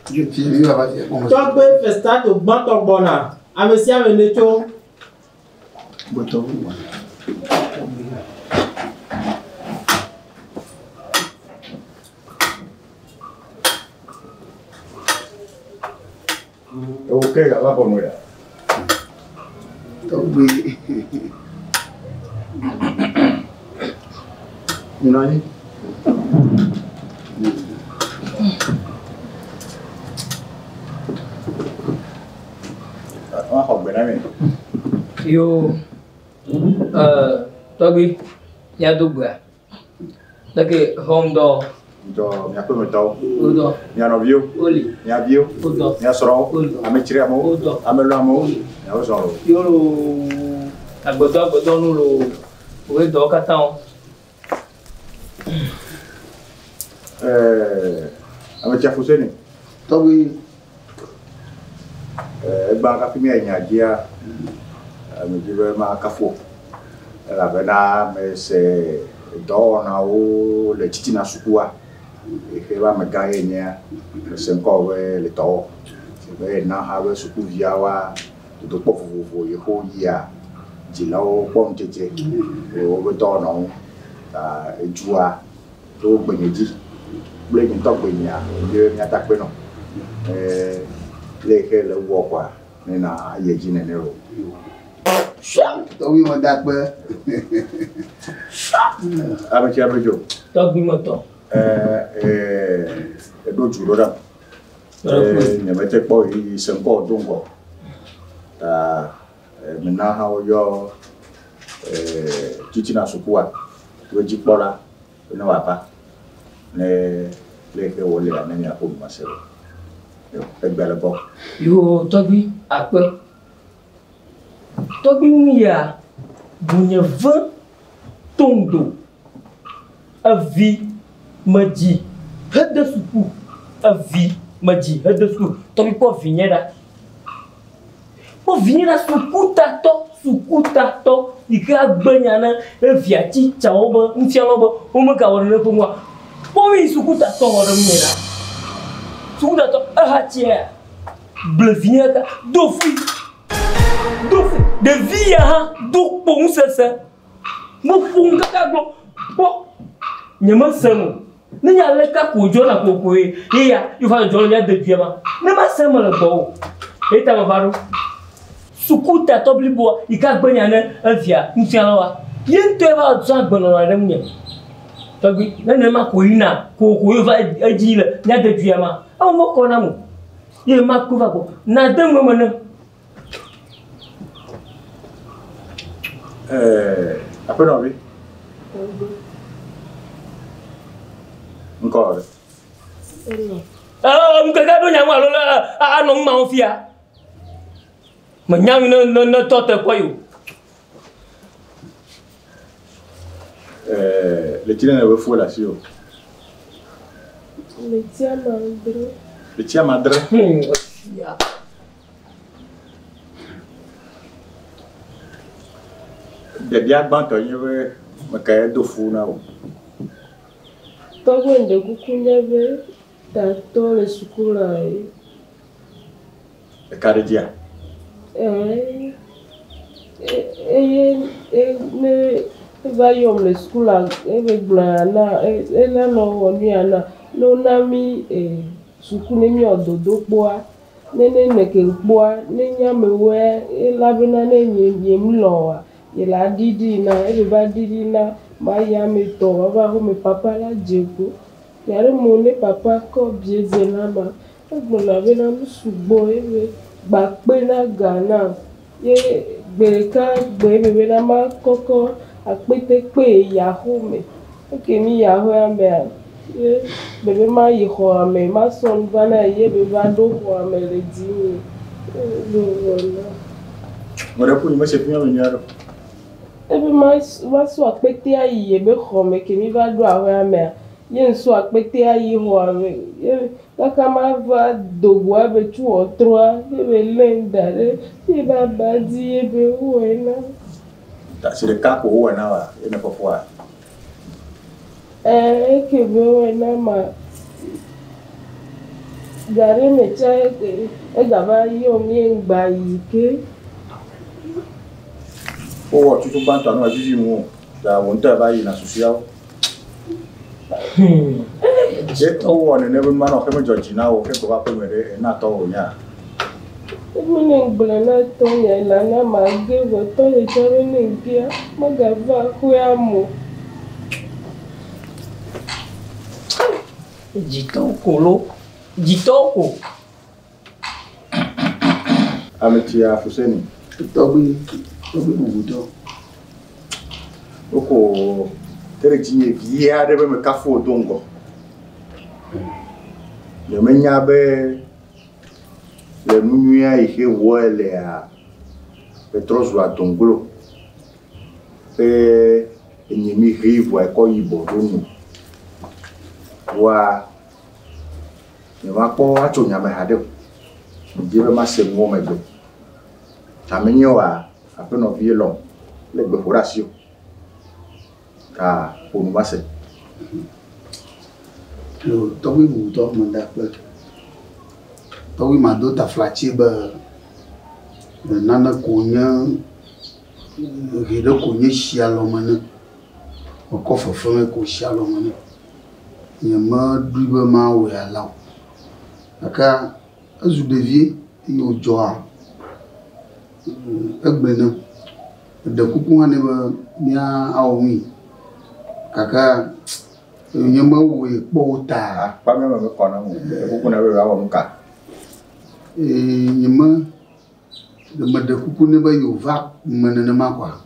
Je tire, il va dire. Toi, FESTADO, bon ton bonheur. À monsieur, à Veneto. Boto. Ok, là, pour moi. Oui. Non, học bên này Yo, Togi, nhà đục à? Đó cái hôm đó, cho nhà tôi mới tàu, đó, nhà nó view, nhà view, đó, nhà sro, ame chire mo, ame lo mo, nhà nó sro. yo lo, bữa đó nó lo, bữa đó cả tao. Ame chia Fousseni. Togi. Ba các phim nhà kia, mình chỉ về mà cà phô, là bên đó mình sẽ đó nào lấy chỉ na sukua, khi mà mình cái nhà mình sẽ có về lấy đó, về na ha về suku via wa, tụi bốc phụ yêu hồ ia, chỉ lâu bom chế, rồi về đó nào, chua, rồi bên gì, bên những tóc bên nhà tắc bên nào. Lê khai là vô quả nên là gì gì này rồi. Tôi biết mà đặt bơ. Anh chị em rồi. Tao biết mà tao. Đôi chủ đó. Nhà máy tech boy sớm có Trung Quốc. Mình na hao do chỉ là số qua. Với chỉ bỏ ra. Nó vào pa. Lê khai vô lệ nên nhà cũng mà sẽ. Belle bon. Yo, Togi, apa? Togi mia, punya vent tondo, avi maji, ada suku, avi maji, ada suku. Togi po vinha da, suku tato, ika banana, via chi chao ba, nfialo ba, umakawan na pungwa. Po mi suku tato orang mera. Sudah tu ahatia, belvia ka, dofi, de via ha, do pong sasa, mo pong ka glo, po, nyama semu, nenya leka kujona kukui, iya, you find jonya de via ma, nema semu le bo, eta mabaru, sukuta tobli bo, ika banyane avia, ntialawa, yente va zan banana demnya. Tapi, nema kuina, kuku va ajile, nya de via ma. Aku mau kau namu, ye mak ku aku, nada mana? Apa nabi? Engkau. Muka kau nyawa lola, anong mafia. Menyang no tote koyu. Le tien est fou là sur. Le tia madre. Le tia madre. De dia banto yewe makaya do fu na o. Togo ende kukunyebe tato le sukula e. Le cardia. Ne va yom le sukula ebe blana ela no woniana. No nami sukune mi ododo poa nene neke poa nenya mewe elabena nenye yemloa yela didi na eba didi na maya me to baba ho me papa la jego yare mo ne papa ko bieze na ma egbo na be na musugbo ebe gba pe na Ghana ye gbeka gbe bebe na ma koko apete pe yaho me oke mi yaho ame bébé ma y ame ma son vana ye bébé do ame le di do wala Ngora ku ni ma se finya nyaro ebe ma so apete ayi ye be khome ke mi va do ame ye so apete ayi ho ame ye kaka ma va do gwa be tu o 3 be lenda ye ba di ye be wena ta se le kako wena wa ina popwa que veo en ama Gare me tcha e gaba yo mi ngba yike. O tu bantu anu ajiji mu da wonta ba yi na social. Je o ne never man of him George na o ke ko ba pe mere na to o nya. Mene ngble na to nya la na ma ge go to le jare ne ngia ma ga va ku ya mo. Jitoko. Ametia Fousseni. Togo mugudo. Oko tere jinye via de me kafo dongo. Le menya be le nuya ihe wole a petrozwa dongolo. Pe enyemi rivo e ko yibo donu. Wa ne ma ko acho nyame hade. Ndibe ma se mo medo. Tamenyo wa apeno vie long le gbe horatio. Ka onu ma se. Lo Togo mugudo manda pe. Togo ma do ta flachi ba nana konya hede konya shialo mana. Ko fofome ko shialo mana. Nyama dribe ma we ala. Aka azu devie yo joa. Egbena de kuku hane ba mia awi kaka nyama we kpota Pa me me ko na mu kuku na we wa mu ka. Nyama de kuku ne ba yo va menene ma kwa.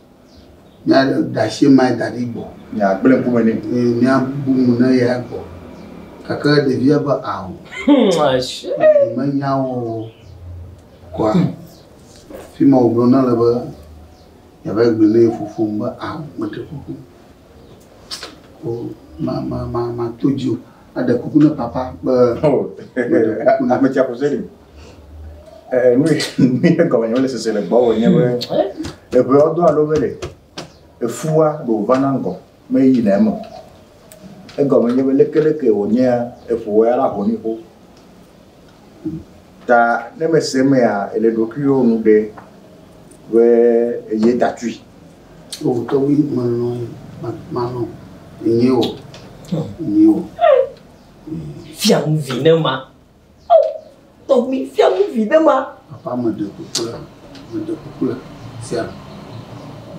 Nya da she mai da ribo. Nya gbele ku me ni. Nya bu mu na ya ko. Kaka de via ba awo. Manyawo kwa fima obrona la ba ya ba gbele fufumba awo mate kuku ko ma tojo ada kuku na papa ba Na me tia Fousseni. Nous comme on laisse c'est le bon on e be odo alobele e fuwa do vanango me yi na mo e go me nyebe lekeleke onya e fuwa ara honi ko ta ne me seme ya ele dokio nu de we ye datui o to wi mano nyeo Fiam vinema. To mi fiam vinema. papa me de kukula sia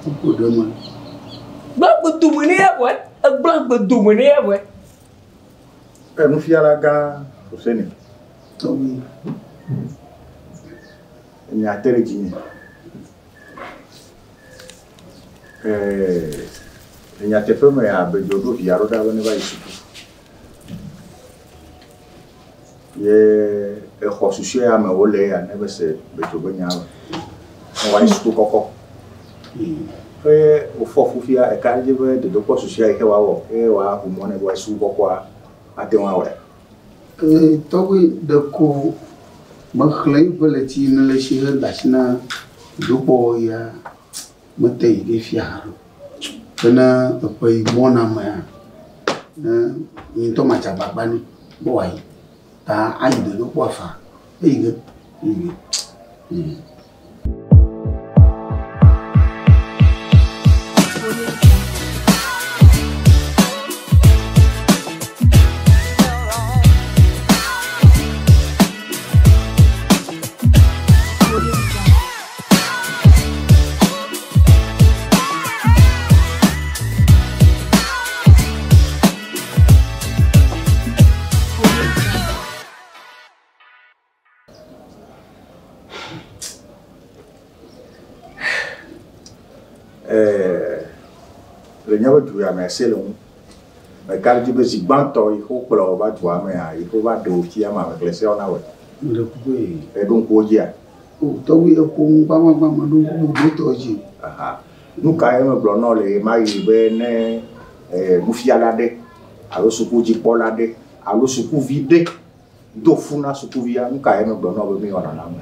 kuku de mo Black but do money what? A black but do money what? e nu fiala ga Fousseni to wi nya tere jinye nya te feme ya be jodo fiaro da woni ba isuku ye e khosusu ya me wole ya ne be se be jogo nya wa isuku koko o fofu fia e ka je be de ko susu ya ke wa wo e wa hu mo ne wa isuku koko ate wa wa to wi de ko makhlai balati na le shi da shina dupo ya mutai ge fiaro kana apai mona ma na ni to ma cha baba ni boy ta ai de lo kwa fa ge le nyawo du ya me se le mu me ka di be zigbanto i ko plo ba du ame a i ko ba do ti ama me klese ona we de ku e don ko ji a o to wi e ko ba ma do to ji aha nu ka e me blo no le ma yi be ne mu fialade alo suku ji polade alo suku vide do funa suku via nu ka e me blo no be mi ona na me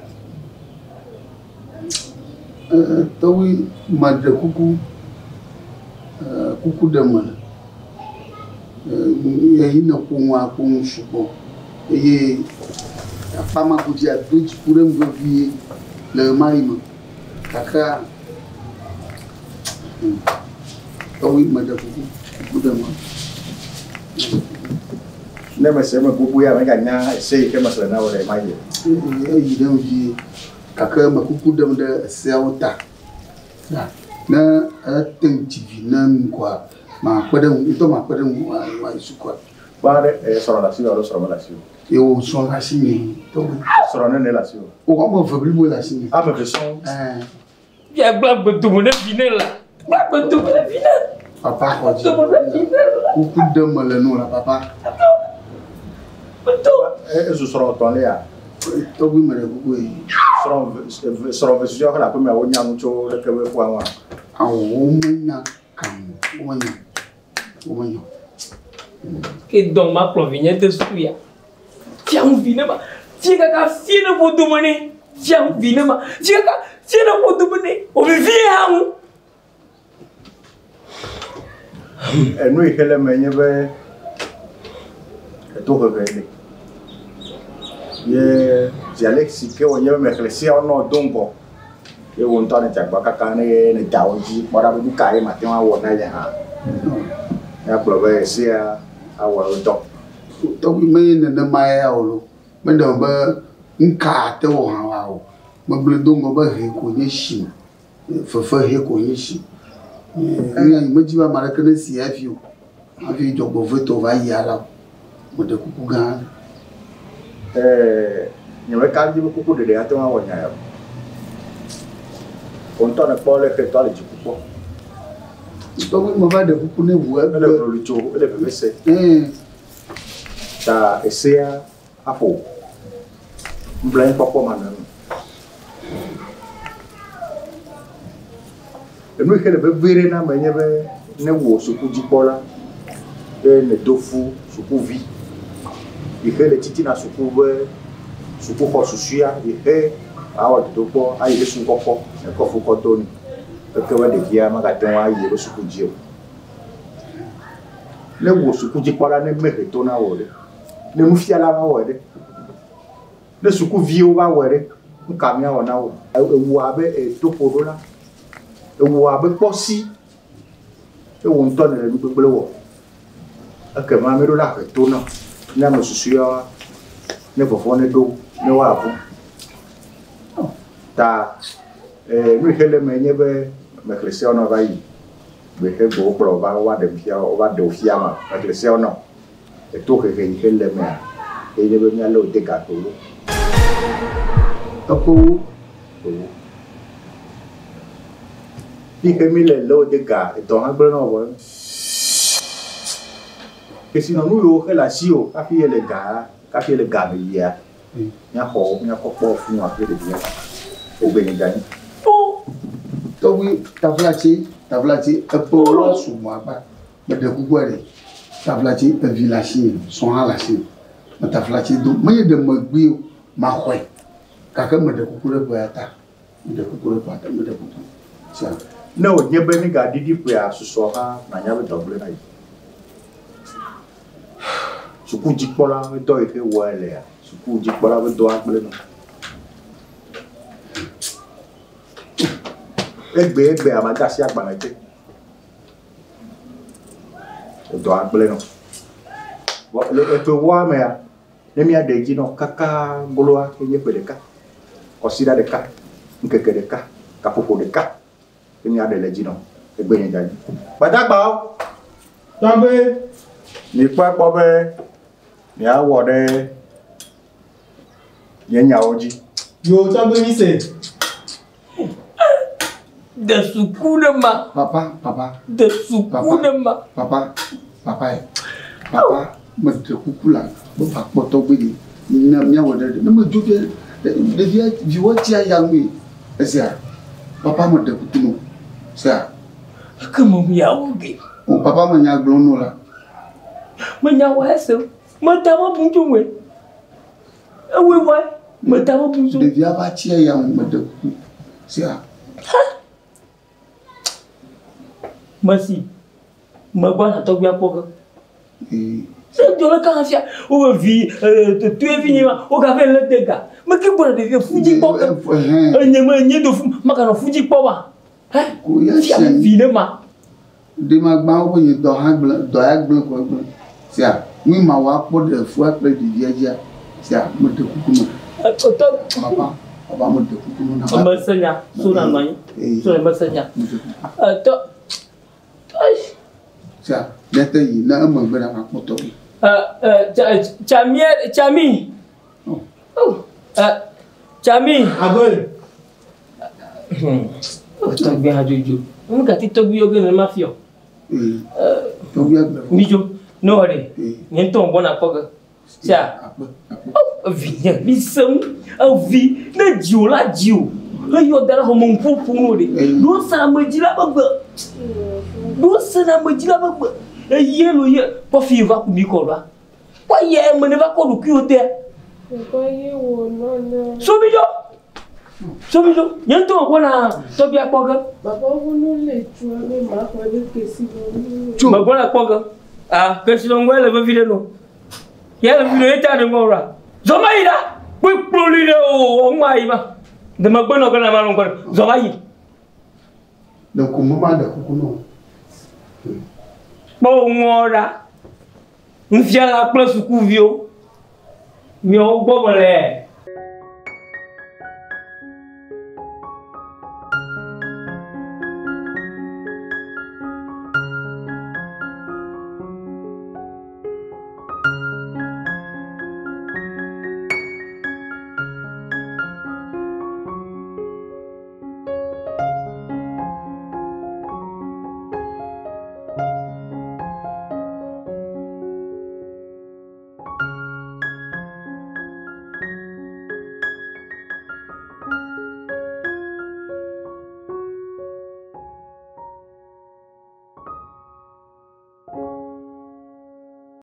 to wi ma de kuku de mana ya ina kunwa kun shugo ye pas ma couche à tout pour me vivre le mari. Kaka. Oh oui, madame, beaucoup de moi. Ne me sais pas beaucoup à gagner, c'est que ma soeur n'a pas les mailles. Il dit Kaka m'a beaucoup de Ceuta. Na attentive nan quoi ma pardon ito ma pardon wa isu quoi bare soro la sio alo soro la sio e o son la sini to soro ne la sio o ko fabri mo la sini ah me son ya gba betu mo na final la gba betu mo na final papa ko ji ku ku de mo le no la papa betu je soro ton le ya to bi me ku e soro version la première o nya mucho le que we fwa wa o menya kam o menya que donc ma proveniente suya tiam vinema fica ka fina bodu mane tiam vinema fica ka fina bodu mane o vivia hamu nous il le menye be to revele ye dialecte que on yeme réfléchir on dongo ye won ton ta gba kaka ne dawoji bora bu kai ma te wa wona ya ha ya probe sia awa do to bi me ne na mai ya o me do ba nka te wo ha wa o mo ble dongo ba he ko nye shi fa he ko nye shi ni mo ji ba mara kana si afio afi jo bo veto va ya la mo de kuku ga ni we ka ji kuku de ate wa wonya ya konto na pole ke to le ji kuku to bi mo ba de kuku ne bu ele producho ele pese ta esea apo mblan papa mana enu ke le be vere na menye be ne wo suku jipola ne dofu suku vi ihe le titi na suku be suku ko susuya ihe awa to po ayi le suku ko e ko fu ko toni e ke wa de kia ma ka ten wa ayi le suku jio le wo suku jipola ne me to na wo le ne mu fiala ba wo de le suku vi o ba wo de nkamia wo na wo ewu abe e to porola ewu abe posi e wo nto ne lu gbegble wo ake ma me do la ke to na na me susuya ne fofo ne do ne wa bu ta nu hele me nye be me krese ono ba yi be he go pro ba wa de fia o ba de fia ma me krese ono e to ke hele me e ne be nya lo de ka to apo Pique mille lo de ga e don agbe no wo que si no yo que la sio ka fi le ga me ya nya ko po fun wa pe de ya o gbe ni gani to bi taflati apo lo su mo ba me de kuku re taflati e village son hala si me taflati do me de mo gbe ma khwe kaka me de kuku re ba ta me de kuku re ba ta me de kuku sia no nye be ni ga didi pe asuso ha na nya be doble na yi suku jipola be do ife wo ele ya suku jipola be do agble no egbe amaga si agbana je do agble no wo le eto wa me ya ne mi ade ji no kaka goloa enye pe de ka osida de ka nkeke de ka kapopo de ka ni ade le ji no egbe yen jaji padagba o Tambe. ni papo be ni awo de yen oji Yo tambe Lycée. de sukunema papa de sukunema papa me de kuku la bo pa poto gbe ni na mi awo de me jo de vi wo ti aya mi esia papa me de kuku no sia como me auge o papa me nya glo no la me nya wa eso me tama bunjumwe ewe wa me tama bunjum de vi aba ti aya me de kuku sia Merci. Me gwa na to gwa pogo. C'est de la canfia. Ou vie, tu es venu, au café le dégât. Mais qui peut devenir Fuji Pop? Un de fou, Macano Fuji Pop. Hein? Finalement. De ma banque, il doit have blanc. C'est à oui, ma wa pour de fois près du dia. C'est à me te coucou. Papa, papa me te coucou. On me senya, sur la main. Sur le senya. C'est à l'été, il n'a pas de ma moto. Chami. Chami. Agol. T'as bien à Jojo. On a dit Togo yoga ma fio. Mijo, no allez. N'entend bon à pas. Tiens. Viens, bisum. Vi, le Dio, la Dio. Le yodara mon pour nous. Nous ça me dit la baba. Nous ça me dit la baba. Et yellow, pas fiva pour Nicolas. Pas hier, me ne va pas nous cuter. Sobijo. Sobijo, yento wana Tobia Poga. Papa, vous nous les tuez, mais ma foi de que si vous. Ma bonne Poga. Ah, que si l'on voit le vidéo. Il y a le vidéo de Mora. Zomaïda, oui, plus au Maïma. De ma bonne organisation encore. Zomaï. Donc, comment de Kukuno? Bon, Mora. Nous fions la place au couvio. Mais au bon,